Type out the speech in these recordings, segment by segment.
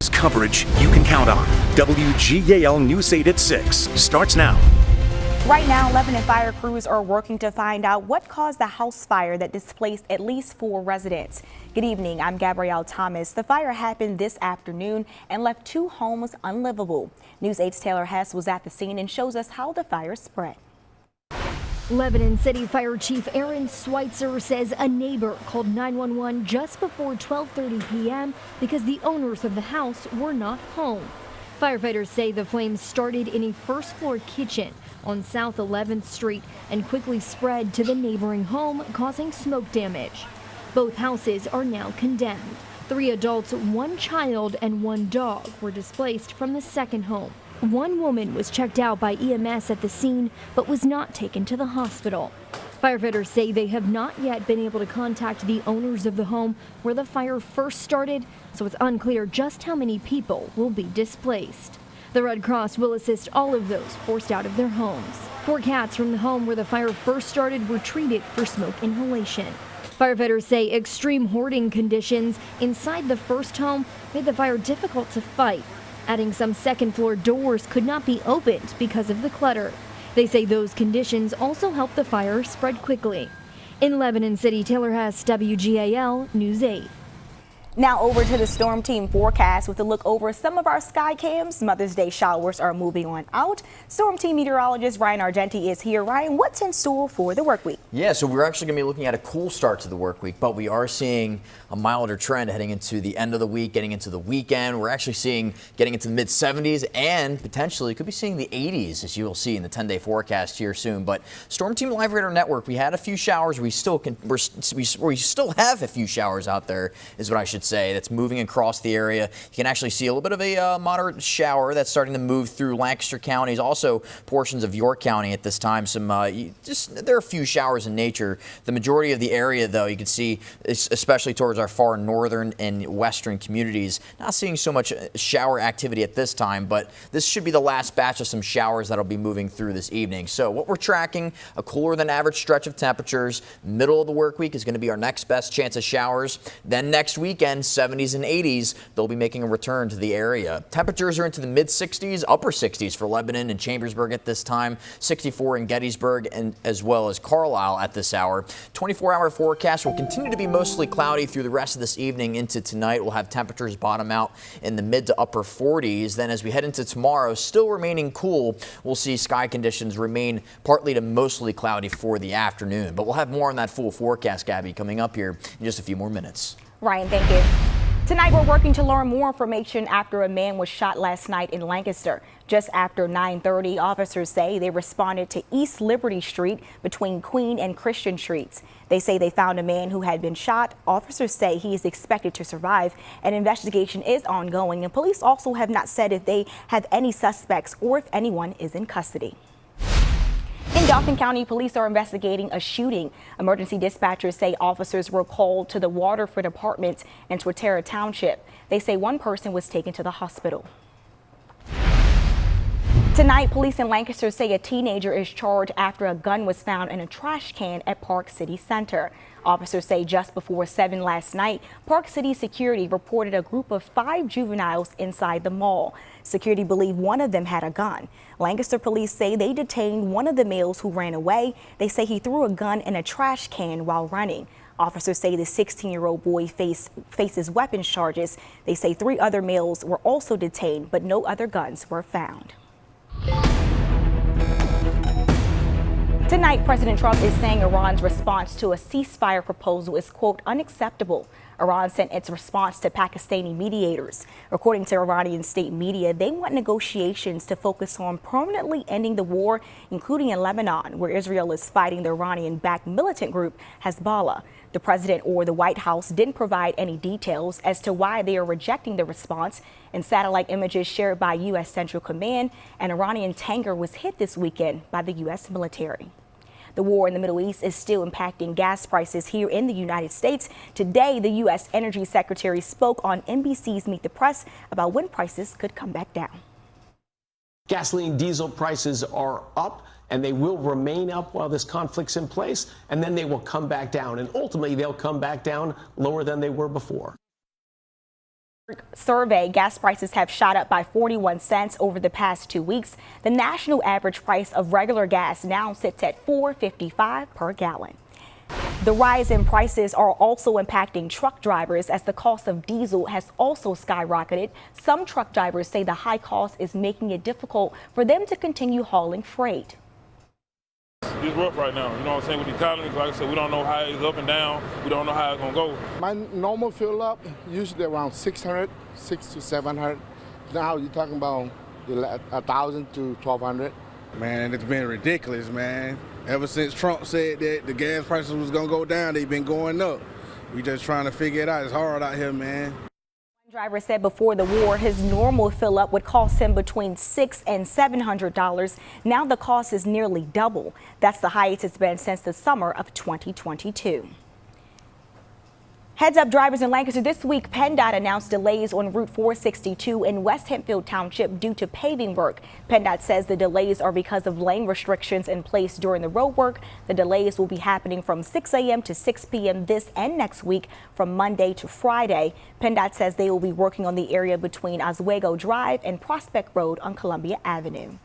is coverage you can count on. WGAL News 8 at 6 starts now. Right now, Lebanon fire crews are working to find out what caused the house fire that displaced at least 4 residents. Good evening, I'm Gabrielle Thomas. The fire happened this afternoon and left 2 homes unlivable. News 8's Taylor Hess was at the scene and shows us how the fire spread. Lebanon City Fire Chief Aaron Schweitzer says a neighbor called 911 just before 12:30 p.m. because the owners of the house were not home. Firefighters say the flames started in a first-floor kitchen on South 11th Street and quickly spread to the neighboring home, causing smoke damage. Both houses are now condemned. 3 adults, 1 child, and 1 dog were displaced from the second home. 1 woman was checked out by EMS at the scene, but was not taken to the hospital. Firefighters say they have not yet been able to contact the owners of the home where the fire first started, so it's unclear just how many people will be displaced. The Red Cross will assist all of those forced out of their homes. 4 cats from the home where the fire first started were treated for smoke inhalation. Firefighters say extreme hoarding conditions inside the first home made the fire difficult to fight. Adding some second-floor doors could not be opened because of the clutter. They say those conditions also helped the fire spread quickly. In Lebanon City, Taylor Hess, WGAL News 8. Now over to the storm team forecast with a look over some of our sky cams. Mother's Day showers are moving on out. Storm team meteorologist Ryan Argenti is here. Ryan, what's in store for the work week? Yeah, so we're actually going to be looking at a cool start to the work week, but we are seeing a milder trend heading into the end of the week, getting into the weekend. We're actually seeing getting into the mid 70s and potentially could be seeing the 80s, as you will see in the 10-day forecast here soon. But Storm Team Live Radar Network, we had a few showers. We still have a few showers out there, is what I should say, that's moving across the area. You can actually see a little bit of a moderate shower that's starting to move through Lancaster counties, also portions of York County at this time. There are a few showers in nature. The majority of the area, though, you can see, especially towards our far northern and western communities, not seeing so much shower activity at this time, but this should be the last batch of some showers that'll be moving through this evening. So what we're tracking, a cooler than average stretch of temperatures. Middle of the work week is going to be our next best chance of showers. Then next weekend, 70s and 80s, they'll be making a return to the area. Temperatures are into the mid 60s, upper 60s for Lebanon and Chambersburg at this time, 64 in Gettysburg and as well as Carlisle at this hour. 24-hour forecast will continue to be mostly cloudy through the rest of this evening into tonight. We'll have temperatures bottom out in the mid to upper 40s. Then as we head into tomorrow, still remaining cool, we'll see sky conditions remain partly to mostly cloudy for the afternoon. But we'll have more on that full forecast, Gabby, coming up here in just a few more minutes. Ryan, thank you. Tonight, we're working to learn more information after a man was shot last night in Lancaster. Just after 9:30, officers say they responded to East Liberty Street between Queen and Christian Streets. They say they found a man who had been shot. Officers say he is expected to survive. An investigation is ongoing, and police also have not said if they have any suspects or if anyone is in custody. In Dauphin County, police are investigating a shooting. Emergency dispatchers say officers were called to the Waterford Apartments in Twatera Township. They say one person was taken to the hospital. Tonight, police in Lancaster say a teenager is charged after a gun was found in a trash can at Park City Center. Officers say just before 7 last night, Park City security reported a group of 5 juveniles inside the mall. Security believe one of them had a gun. Lancaster police say they detained one of the males who ran away. They say he threw a gun in a trash can while running. Officers say the 16-year-old boy faces weapons charges. They say 3 other males were also detained, but no other guns were found. Tonight, President Trump is saying Iran's response to a ceasefire proposal is, quote, unacceptable. Iran sent its response to Pakistani mediators. According to Iranian state media, they want negotiations to focus on permanently ending the war, including in Lebanon, where Israel is fighting the Iranian-backed militant group Hezbollah. The president or the White House didn't provide any details as to why they are rejecting the response. In satellite images shared by U.S. Central Command, an Iranian tanker was hit this weekend by the U.S. military. The war in the Middle East is still impacting gas prices here in the United States. Today, the U.S. Energy Secretary spoke on NBC's Meet the Press about when prices could come back down. Gasoline, diesel prices are up, and they will remain up while this conflict's in place, and then they will come back down, and ultimately they'll come back down lower than they were before. Survey, gas prices have shot up by 41 cents over the past 2 weeks. The national average price of regular gas now sits at $4.55 per gallon. The rise in prices are also impacting truck drivers as the cost of diesel has also skyrocketed. Some truck drivers say the high cost is making it difficult for them to continue hauling freight. It's rough right now, you know what I'm saying, with the economy. Like I said, we don't know how it's up and down. We don't know how it's going to go. My normal fill up, usually around 600 to 700. Now you're talking about 1,000 to 1,200. Man, it's been ridiculous, man. Ever since Trump said that the gas prices was going to go down, they've been going up. We just trying to figure it out. It's hard out here, man. Driver said before the war his normal fill up would cost him between $600 and $700. Now the cost is nearly double. That's the highest it's been since the summer of 2022. Heads up, drivers in Lancaster. This week, PennDOT announced delays on Route 462 in West Hempfield Township due to paving work. PennDOT says the delays are because of lane restrictions in place during the road work. The delays will be happening from 6 a.m. to 6 p.m. this and next week from Monday to Friday. PennDOT says they will be working on the area between Oswego Drive and Prospect Road on Columbia Avenue.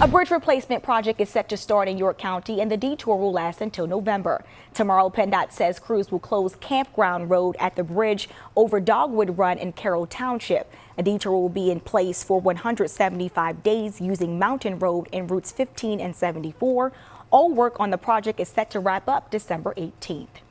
A bridge replacement project is set to start in York County, and the detour will last until November. Tomorrow, PennDOT says crews will close Campground Road at the bridge over Dogwood Run in Carroll Township. A detour will be in place for 175 days using Mountain Road in routes 15 and 74. All work on the project is set to wrap up December 18th.